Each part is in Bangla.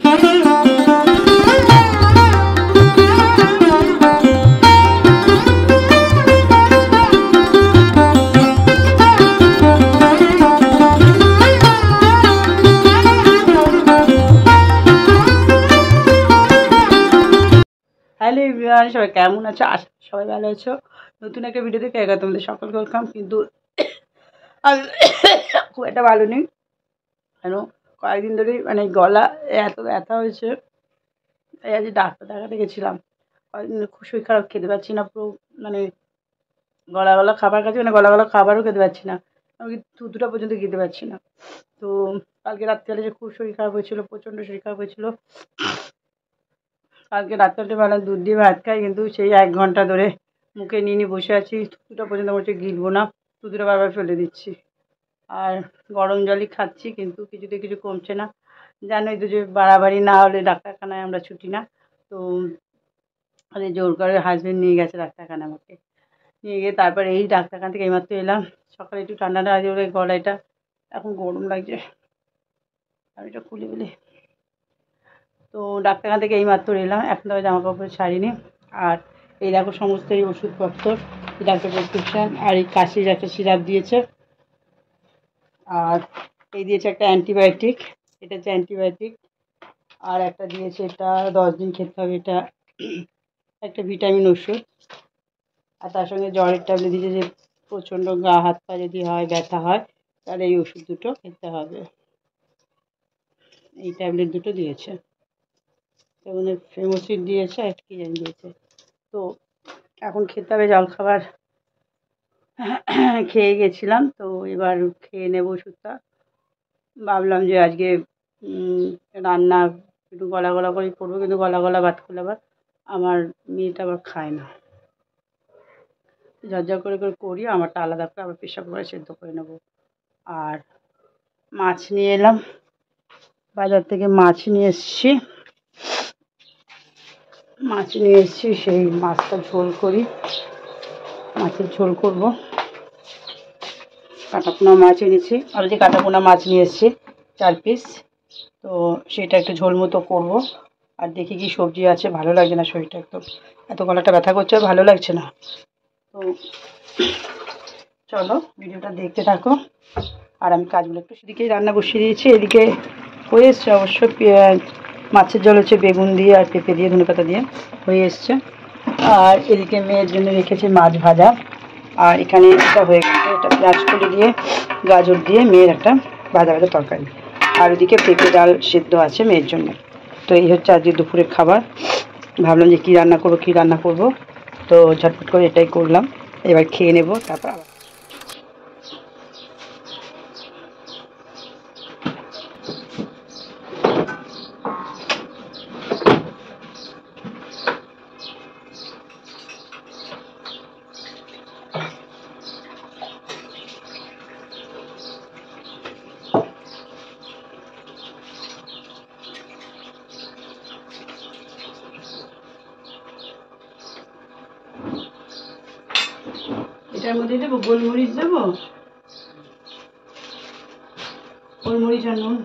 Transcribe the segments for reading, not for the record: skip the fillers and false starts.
হ্যালো এভরিওয়ান, সবাই কেমন আছো? আশা করি সবাই ভালো আছো। নতুন একটা ভিডিও থেকে একা তোমাদের সকলকে ওয়েলকাম। কিন্তু আমি খুব একটা ভালো নেই, কেন কয়েকদিন ধরেই মানে গলা এত ব্যথা হয়েছে। তাই আজ ডাক্তার দেখাতে গেছিলাম। কয়েকদিন খুব শরীর খারাপ, খেতে পারছি না, পুরো মানে গলা গলা খাবার খাচ্ছি, মানে গলা গলা খাবারও খেতে পারছি না, আমি থুতুটা পর্যন্ত খেতে পারছি না। তো কালকে রাত্রিবেলা যে খুব শরীর খারাপ হয়েছিল, প্রচণ্ড শরীর খারাপ হয়েছিল। কালকে রাত্রেবেলা দুধ দিয়ে ভাত খাই, কিন্তু সেই 1 ঘন্টা ধরে মুখে নিয়ে বসে আছি, থুতুটা পর্যন্ত মনে হচ্ছে গিলবো না, থুতুটা বারবার ফেলে দিচ্ছি। আর গরম জলই খাচ্ছি, কিন্তু কিছুতে কিছু কমছে না। জানোই তো যে বাড়াবাড়ি না হলে ডাক্তারখানায় আমরা ছুটি না। তো জোর করে হাজবেন্ড নিয়ে গেছে ডাক্তারখানা, আমাকে নিয়ে গিয়ে তারপরে এই ডাক্তারখানা থেকে এইমাত্র এলাম। সকালে একটু ঠান্ডা ঠান্ডা দিয়ে গলাটা এখন গরম লাগছে, আমি এটা খুলে বলি। তো ডাক্তারখানা থেকে এইমাত্র এলাম, এখন তো জামা কাপড় ছাড়িনি। আর এই দেখো সমস্ত এই ওষুধপত্র, ডাক্তার প্রেসক্রিপশান, আর এই কাশির একটা সিরাপ দিয়েছে, আর এই দিয়েছে একটা অ্যান্টিবায়োটিক, এটা হচ্ছে অ্যান্টিবায়োটিক। আর একটা দিয়েছে, এটা 10 দিন খেতে হবে, এটা একটা ভিটামিন ওষুধ। আর তার সঙ্গে জ্বরের ট্যাবলেট দিয়েছে, যে প্রচণ্ড গা হাত পা যদি হয়, ব্যথা হয়, তাহলে এই ওষুধ দুটো খেতে হবে। এই ট্যাবলেট দুটো দিয়েছে, মানে ফেমোসিড দিয়েছে, আর কি জানি দিয়েছে। তো এখন খেতে হবে জলখাবার। খেয়ে গেছিলাম, তো এবার খেয়ে নেবো ওষুধটা। ভাবলাম যে আজকে রান্না একটু গলা গলা করেই করবো, কিন্তু গলা গলা ভাত করলে আবার আমার মেয়েটা আবার খায় না। ঝরঝর করে করে করি, আমারটা আলাদা করে আবার প্রেশার কুকারে সেদ্ধ করে নেবো। আর মাছ নিয়ে এলাম, বাজার থেকে মাছ নিয়ে এসেছি। সেই মাছটা ঝোল করি, মাছের ঝোল করবো। কাটাপোনা মাছ এনেছি, অলরেডি কাটাপোনা মাছ নিয়ে এসেছি 4 পিস। তো সেটা একটু ঝোল মতো করবো। আর দেখি কি সবজি আছে, ভালো লাগছে না শরীরটা, একদম এত গলাটা ব্যথা করছে, ভালো লাগছে না। তো চলো ভিডিওটা দেখতে থাকো। আর আমি কাজগুলো একটু সেদিকেই রান্না বসিয়ে দিয়েছি, এদিকে হয়ে এসছে অবশ্য। মাছের ঝোল হচ্ছে বেগুন দিয়ে আর পেঁপে দিয়ে, ধনেপাতা দিয়ে হয়ে এসছে। আর এদিকে মেয়ের জন্য রেখেছি মাছ ভাজা। আর এখানে একটা হয়ে গেছে, এটা পেঁয়াজ কলি দিয়ে গাজর দিয়ে মেয়ের একটা ভাজা ভাজা তরকারি। আর ওদিকে পেঁপে ডাল সেদ্ধ আছে মেয়ের জন্য। তো এই হচ্ছে আজকে দুপুরের খাবার। ভাবলাম যে কী রান্না করবো, তো ঝটপট করে এটাই করলাম। এবার খেয়ে নেবো, তারপর আবার এটার মধ্যে দেবো গোলমরিচ, দেবো গোলমরিচ আর নুন।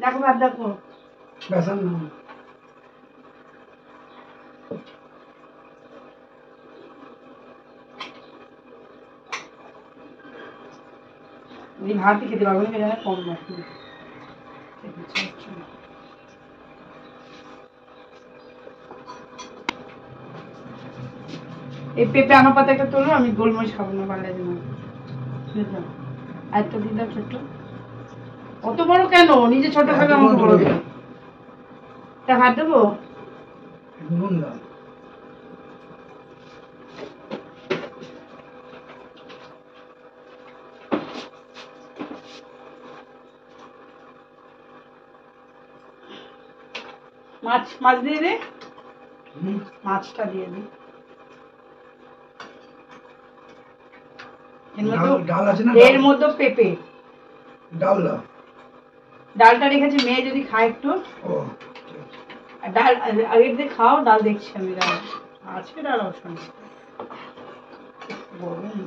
দেখো ভাত, দেখো বেসন ভাতই খেতে পারবো না, কম রাখি। এই পেঁপে আমার পাতে একটা তোলো, আমি গোলমরিচ খাবো না, ভালো লাগে না। একটা দিদা ছোট, অত বড় কেন? নিজে ছোট খাবে, আমাকে বড় দেবে। তা ভাত দেবো, মাছ দিয়ে দে, মাছটা দিয়ে দিই। এর মধ্যে পেঁপে ডালটা রেখেছি, মেয়ে যদি খায় একটু। ডাল আগে দিয়ে খাও, ডাল দেখছি আমি। ডাল আছে, ডাল অবশ্য গরম।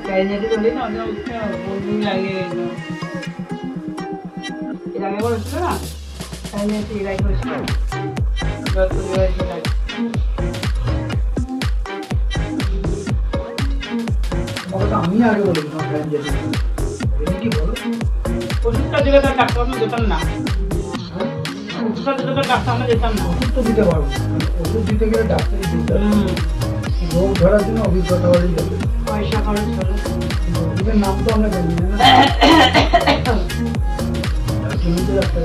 চাইনিজে ধরে না ওদের উঠতে বমি লাগে। এর আগে বলেছিল না চাইনিজে এরাই করেছিল। আমি আগে বলেছিলাম ওষুধটা দিলে তার ডাক্তার যেতাম না। ওষুধটা দিলে তার ডাক্তার যেতাম না। ওষুধ তো দিতে পারবো, ওষুধ দিতে গেলে ডাক্তারই দিতে হবে। রোগ ধরার জন্য অভিজ্ঞতা বাড়ি যাবে, পয়সা খরচ হলো। ওষুধের নাম তো আমরা জানি না, তুমি তো ডাক্তার।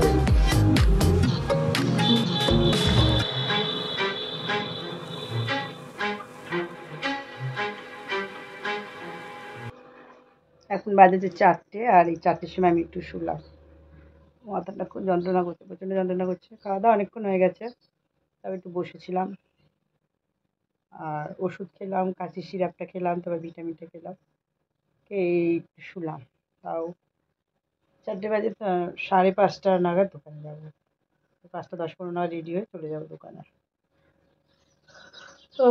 এখন বাজেছে 4টে, আর এই 4টের সময় আমি একটু শুলাম। মাথাটা খুব যন্ত্রণা করছে, প্রচণ্ড যন্ত্রণা করছে। খাওয়া দাওয়া অনেকক্ষণ হয়ে গেছে, তবে একটু বসেছিলাম। আর ওষুধ খেলাম, কাশির সিরাপটা খেলাম, তারপর ভিটামিনটা খেলাম, এই শুলাম। তাও 4টে বাজে, 5:30 নাগাদ দোকানে যাবো। 5টা 10-15 নাগাদ রেডি হয়ে চলে যাবো দোকানে। তো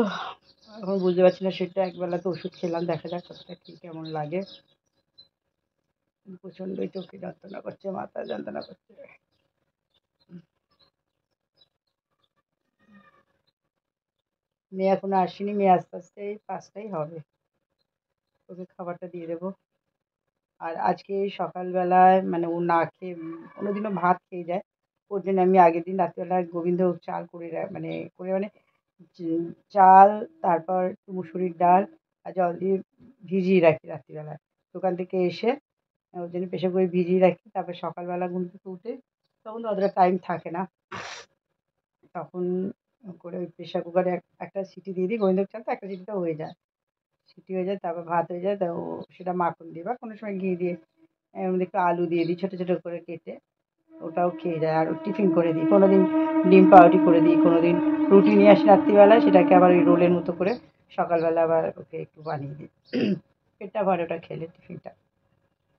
এখন বুঝতে পারছি না, সেটা একবেলা তো ওষুধ খেলাম, দেখা যাক কতটা কী কেমন লাগে। প্রচণ্ডই চোখে যন্ত্রণা করছে, মাথা যন্ত্রণা করছে। মেয়ে এখনো আসেনি, মেয়ে আস্তে আস্তে 5টাই হবে, ওকে খাবারটা দিয়ে দেবো। আর আজকে সকালবেলায় মানে ও না খেয়ে, কোনোদিনও ভাত খেয়ে যায়, ওর জন্য আমি আগের দিন রাত্রিবেলায় গোবিন্দভোগ চাল করে মানে চাল, তারপর একটু মুসুরির ডাল আর জল দিয়ে ভিজিয়ে রাখি রাত্রিবেলায়। দোকান থেকে এসে ওর জন্য প্রেসার করে ভিজিয়ে রাখি, তারপর সকালবেলা ঘুম থেকে উঠে, তখন তো অতটা টাইম থাকে না, তখন করে ওই প্রেসার কুকারে একটা সিটি দিয়ে দিই। গোবিন্দভোগ চাল তো একটা সিটিতে হয়ে যায়, সিটি হয়ে যায়, তারপর ভাত হয়ে যায়। তা ও সেটা মাখন দিয়ে বা কোনো সময় ঘি দিয়ে, একটু আলু দিয়ে দিই ছোটো ছোটো করে কেটে, ওটাও খেয়ে যায়। আর টিফিন করে দিই, কোনো দিন ডিম পাউরুটি করে দিই, কোনো দিন রুটি নিয়ে আসি রাত্রিবেলায়, সেটাকে আবার ওই রোলের মতো করে সকালবেলা আবার ওকে একটু বানিয়ে দিই, পেটটা ভরে ওটা খেলে টিফিনটা।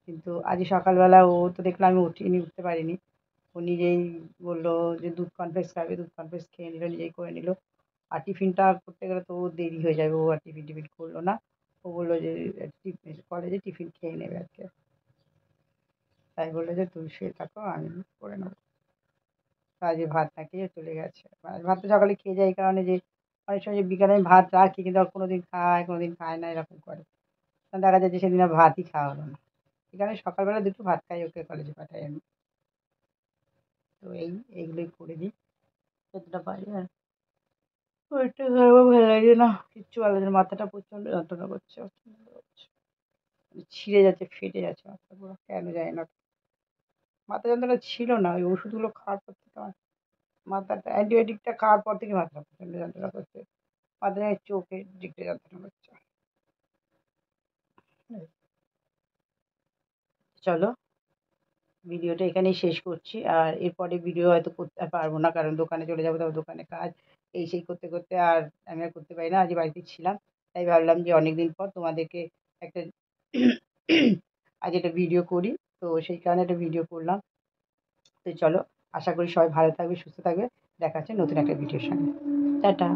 কিন্তু আজ সকালবেলা ও তো দেখলাম আমি উঠতে পারিনি, ও নিজেই বললো যে দুধ কর্নফ্লেক্স খাবে, দুধ কর্নফ্লেক্স খেয়ে নিল, নিজেই করে নিল। আর টিফিনটা করতে গেলে তো ও দেরি হয়ে যাবে, ও আর টিফিন করলো না। ও বললো যে কলেজে টিফিন খেয়ে নেবে আজকে, তাই বললো যে তুমি শুয়ে থাকো, আমি করে নেবো। আজকে ভাত না খেয়ে চলে গেছে। ভাত তো সকালে খেয়ে যায়, এই কারণে যে অনেক সময় যে বিকালে আমি ভাত রাখি, কিন্তু কোনো দিন খায় কোনো দিন খায় না, এরকম করে। দেখা যায় যে সেদিন আর ভাতই খাওয়া হলো না, এই কারণে সকালবেলা দুটো ভাত খাই, ওকে কলেজে পাঠাই আমি। তো এইগুলোই করে দিই যতটা পারি। আর শরীরটা খারাপও ভালো লাগে না, কিচ্ছু ভালো লাগে না, মাথাটা প্রচণ্ড যন্ত্রণা করছে, ছিঁড়ে যাচ্ছে, ফেটে যাচ্ছে মাথাটা পুরো, কেন যায় না। মাথা যন্ত্রণা ছিল না, ওই ওষুধগুলো খাওয়ার পর থেকে আমার মাথাটা, অ্যান্টিবায়োটিকটা খাওয়ার পর থেকে মাথাটা প্রচণ্ড যন্ত্রণা করছে, মাথায় চোখের দিকটা যন্ত্রণা করছে। চলো ভিডিওটা এখানেই শেষ করছি, আর এরপরে ভিডিও হয়তো করতে আর পারবো না, কারণ দোকানে চলে যাবো, তারপর দোকানে কাজ এই সেই করতে করতে আর আমি আর করতে পারি না। আজ বাড়িতে ছিলাম, তাই ভাবলাম যে অনেক দিন পর তোমাদেরকে একটা আজ একটা ভিডিও করি, তো সেই কারণে একটা ভিডিও করলাম। তো চলো, আশা করি সবাই ভালো থাকবে, সুস্থ থাকবে। দেখা হচ্ছে নতুন একটা ভিডিওর সঙ্গে। টাটা।